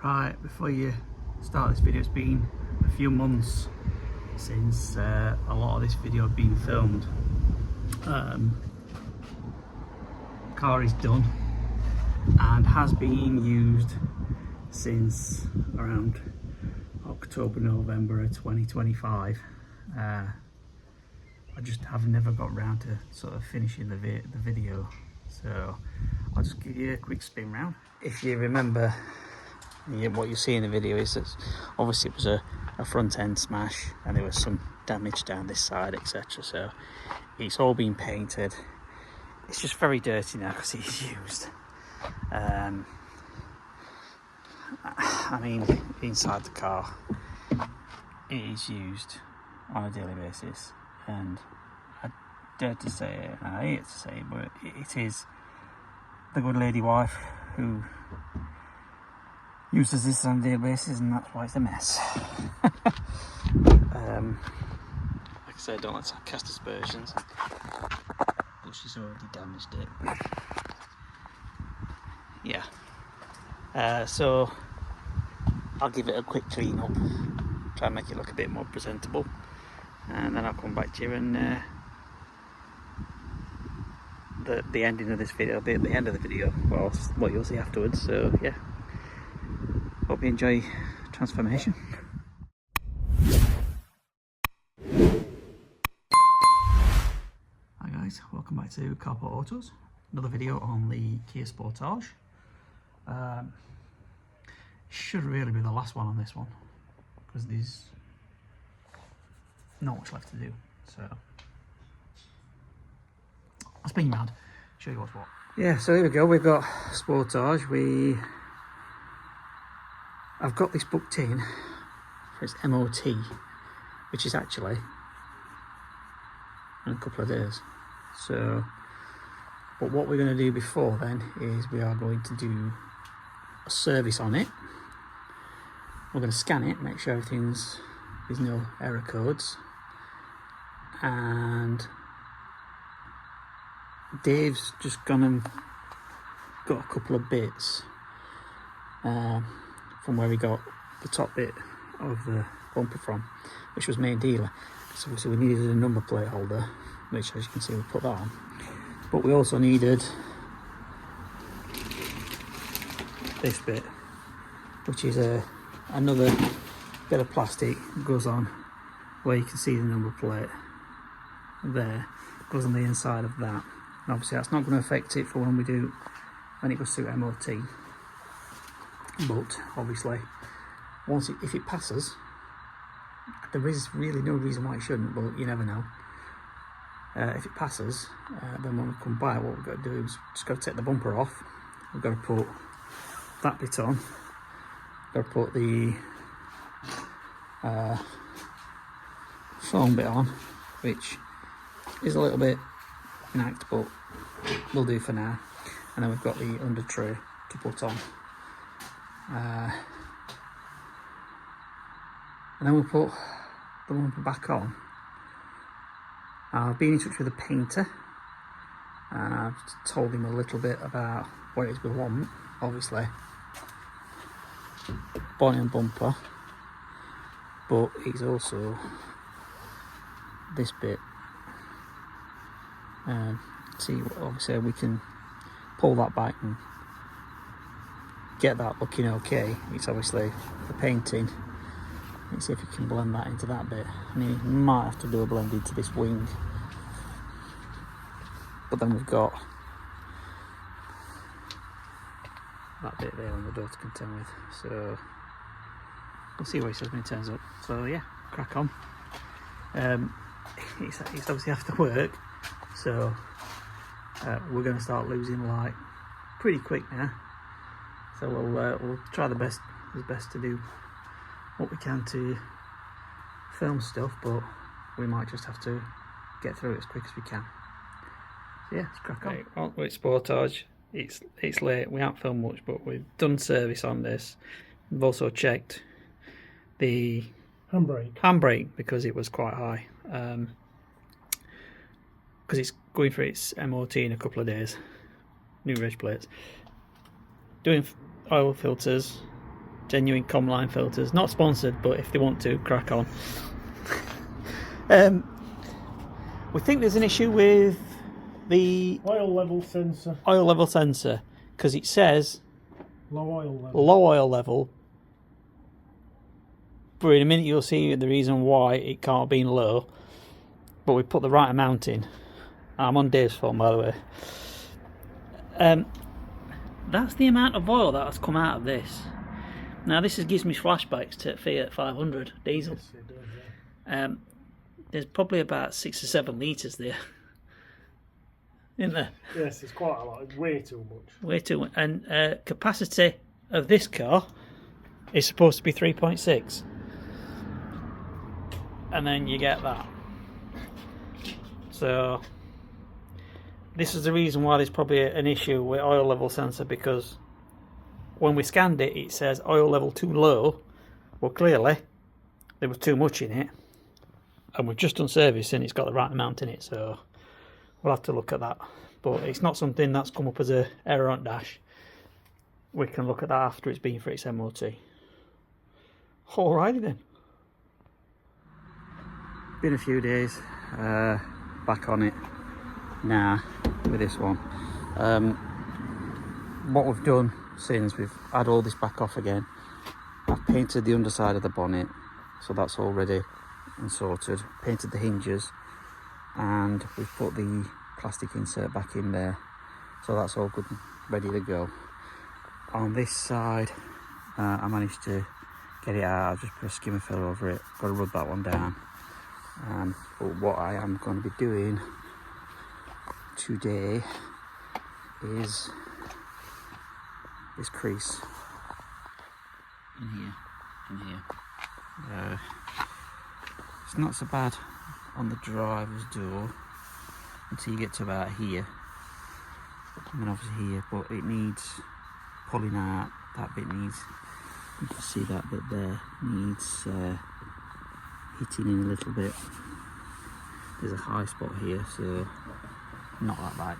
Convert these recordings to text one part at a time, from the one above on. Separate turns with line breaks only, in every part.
Right, before you start this video, it's been a few months since a lot of this video had been filmed. Car is done and has been used since around October, November of 2025. I just have never got around to sort of finishing the video, so I'll just give you a quick spin round. If you remember, what you see in the video is that obviously it was a front end smash and there was some damage down this side, etc. So it's all been painted. It's just very dirty now because it's used. I mean, inside the car it is used on a daily basis, and I dare to say it, and I hate to say it, but it is the good lady wife who uses this on a daily basis, and that's why it's a mess. Like I said, I don't like to cast aspersions, but she's already damaged it. Yeah. So I'll give it a quick clean up, try and make it look a bit more presentable, and then I'll come back to you and the ending of this video, the end of the video, well, what you'll see afterwards. So yeah, hope you enjoy transformation. Hi guys, welcome back to Carport Autos. Another video on the Kia Sportage. Should really be the last one on this one because there's not much left to do. So I'll spin you round, show you what's what. Yeah, so here we go. We've got Sportage. I've got this booked in for its MOT, which is actually in a couple of days. So, but what we're going to do before then is we are going to do a service on it. We're going to scan it, make sure there's no error codes, and Dave's just gone and got a couple of bits from where we got the top bit of the bumper from, which was main dealer. So obviously we needed a number plate holder, which, as you can see, we put that on, but we also needed this bit, which is another bit of plastic that goes on where you can see the number plate there, goes on the inside of that. And obviously that's not going to affect it for when it goes through MOT, but obviously if it passes, there is really no reason why it shouldn't, but you never know. If it passes, then when we come by, what we've got to do is just got to take the bumper off. We've got to put that bit on. Got to put the foam bit on, which is a little bit knacked, but will do for now. And then we've got the under tray to put on. And then we'll put the bumper back on. I've been in touch with the painter and I've told him a little bit about what it is we want. Obviously bonnet and bumper, but he's also this bit. See, obviously we can pull that back and get that looking okay. It's obviously the painting. Let's see if we can blend that into that bit. I mean, we might have to do a blend into this wing, but then we've got that bit there on the door to contend with. So we'll see what he says when it turns up. So yeah, crack on. It's obviously after work, so we're going to start losing light pretty quick now. So we'll try as best to do what we can to film stuff, but we might just have to get through it as quick as we can. So yeah, let's crack on. Right, well, it's Sportage. It's late. We haven't filmed much, but we've done service on this. We've also checked the handbrake because it was quite high. Because it's going for its MOT in a couple of days. New reg plates. Doing oil filters, Genuine Comline filters, not sponsored, but if they want to, crack on. We think there's an issue with the
oil level sensor.
Oil level sensor, because it says
low oil level.
Low oil level. But in a minute you'll see the reason why it can't have been low. But we put the right amount in. I'm on Dave's phone, by the way. That's the amount of oil that has come out of this. Now this gives me flashbacks to Fiat 500 diesel.
Yes, it does, yeah.
There's probably about 6 or 7 litres there. Isn't there?
Yes, it's quite a lot. Way too much.
Way too much. And capacity of this car is supposed to be 3.6. And then you get that. So this is the reason why there's probably an issue with oil level sensor, because when we scanned it, it says oil level too low. Well, clearly there was too much in it, and we've just done service and it's got the right amount in it, so we'll have to look at that. But it's not something that's come up as an error on dash. We can look at that after it's been for its MOT. Alrighty then. Been a few days back on it now with this one. What we've done since we've had all this back off again, I've painted the underside of the bonnet, so that's all ready and sorted. Painted the hinges, and we've put the plastic insert back in there, so that's all good and ready to go. On this side, I managed to get it out. I just put a skimmer fill over it, got to rub that one down. But what I am going to be doing today is this crease in here. It's not so bad on the driver's door until you get to about here, and then obviously here, but it needs pulling out. That bit needs, you can see that bit there needs hitting in a little bit. There's a high spot here, so not that bad,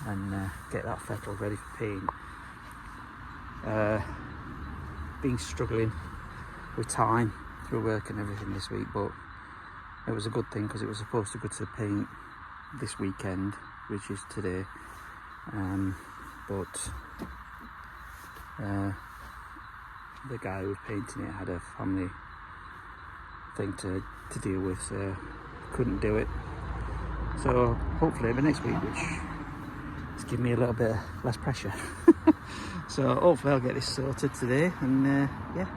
and get that fettled ready for paint. Been struggling with time through work and everything this week, but it was a good thing because it was supposed to go to paint this weekend, which is today, but the guy who was painting it had a family thing to deal with, so couldn't do it. So hopefully the next week, which is giving me a little bit less pressure. So hopefully I'll get this sorted today, and yeah,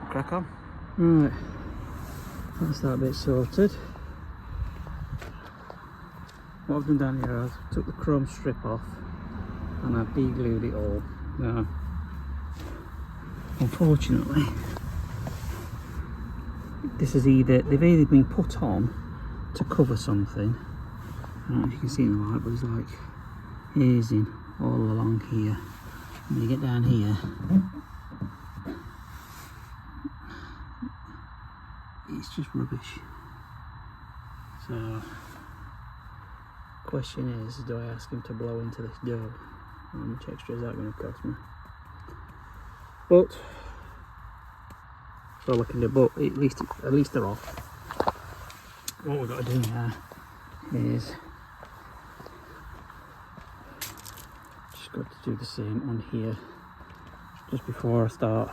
we'll crack on. Right, that's that bit sorted. What I've done down here, I took the chrome strip off and I've de-glued it all. Now, unfortunately, this is they've either been put on to cover something. I don't know if you can see in the light, but it's like hazing all along here. When you get down here, it's just rubbish. So, question is, do I ask him to blow into this door? How much extra is that going to cost me? But that's all I can do. But at least they're off. What we've got to do now is just got to do the same on here just before I start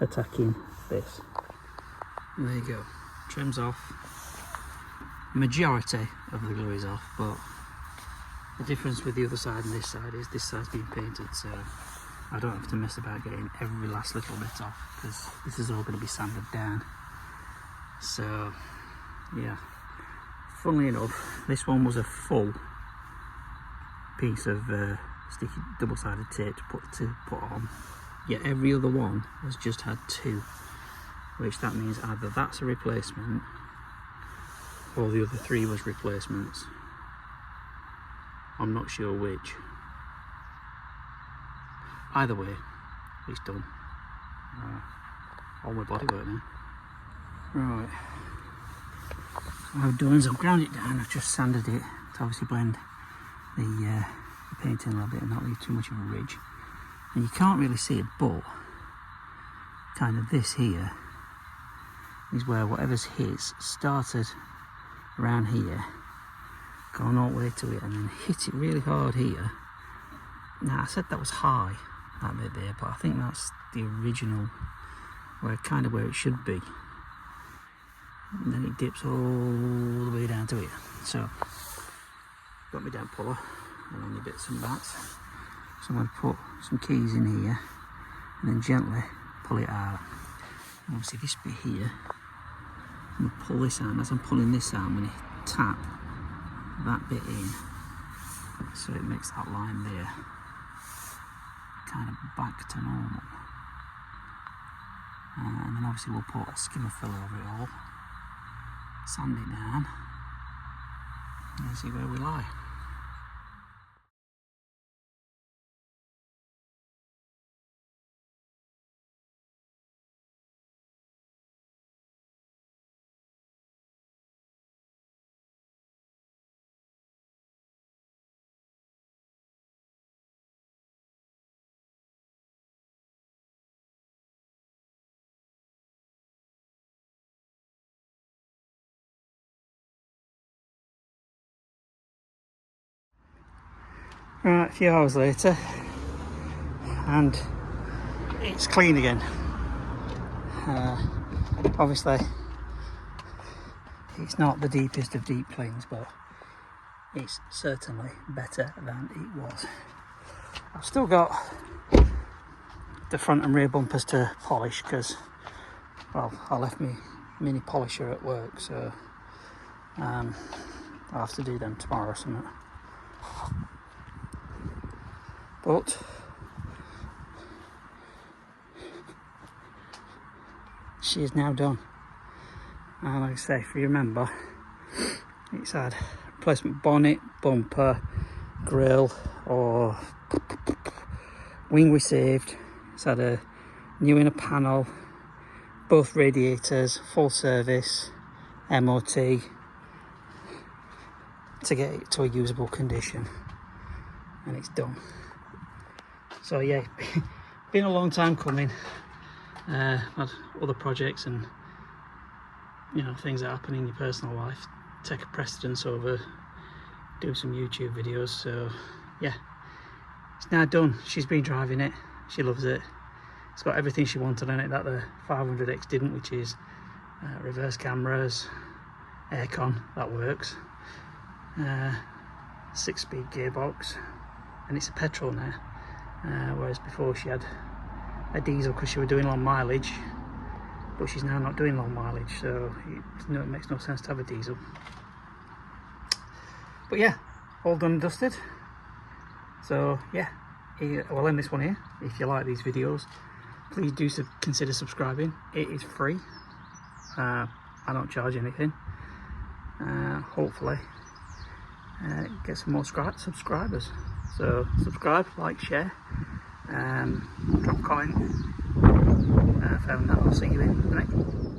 attacking this. And there you go. Trim's off. Majority of the glue is off, but the difference with the other side and this side is this side's been painted, so I don't have to mess about getting every last little bit off, because this is all going to be sanded down. So yeah, funnily enough, this one was a full piece of sticky double-sided tape to put on, yet every other one has just had 2, which that means either that's a replacement or the other 3 was replacements. I'm not sure which. Either way, it's done. On with Bodywork now. Right, what I've done is I've ground it down. I've just sanded it to obviously blend the paint in a little bit and not leave too much of a ridge. And you can't really see it, but kind of this here is where whatever's his started around here, gone all the way to it, and then hit it really hard here. Now I said that was high, that bit there, but I think that's the original, where it should be. And then it dips all the way down to here. So got my down puller and on the bits and bats. So I'm going to put some keys in here and then gently pull it out. And obviously this bit here, I'm going to pull this out, and as I'm pulling this out, I'm going to tap that bit in so it makes that line there kind of back to normal. And then obviously we'll put a skimmer fill over it all, sand it down, and see where we lie. Right, a few hours later, and it's clean again. Obviously, it's not the deepest of deep cleans, but it's certainly better than it was. I've still got the front and rear bumpers to polish because, well, I left my mini polisher at work, so I'll have to do them tomorrow or something. But she is now done, and like I say, if you remember, it's had replacement bonnet, bumper, grille, or wing we saved. It's had a new inner panel, both radiators, full service, MOT, to get it to a usable condition, and it's done. So yeah, been a long time coming. Had other projects and, you know, things that happen in your personal life take a precedence over do some YouTube videos. So yeah, it's now done. She's been driving it, she loves it. It's got everything she wanted on it that the 500X didn't, which is reverse cameras, aircon, that works, 6-speed gearbox, and it's a petrol now. Whereas before she had a diesel because she was doing long mileage, but she's now not doing long mileage, so it makes no sense to have a diesel. But yeah, all done and dusted. So yeah, we'll end this one here. If you like these videos, please do consider subscribing. It is free. I don't charge anything. Hopefully get some more subscribers. So subscribe, like, share, drop a comment. Found that. I'll see you in the next one.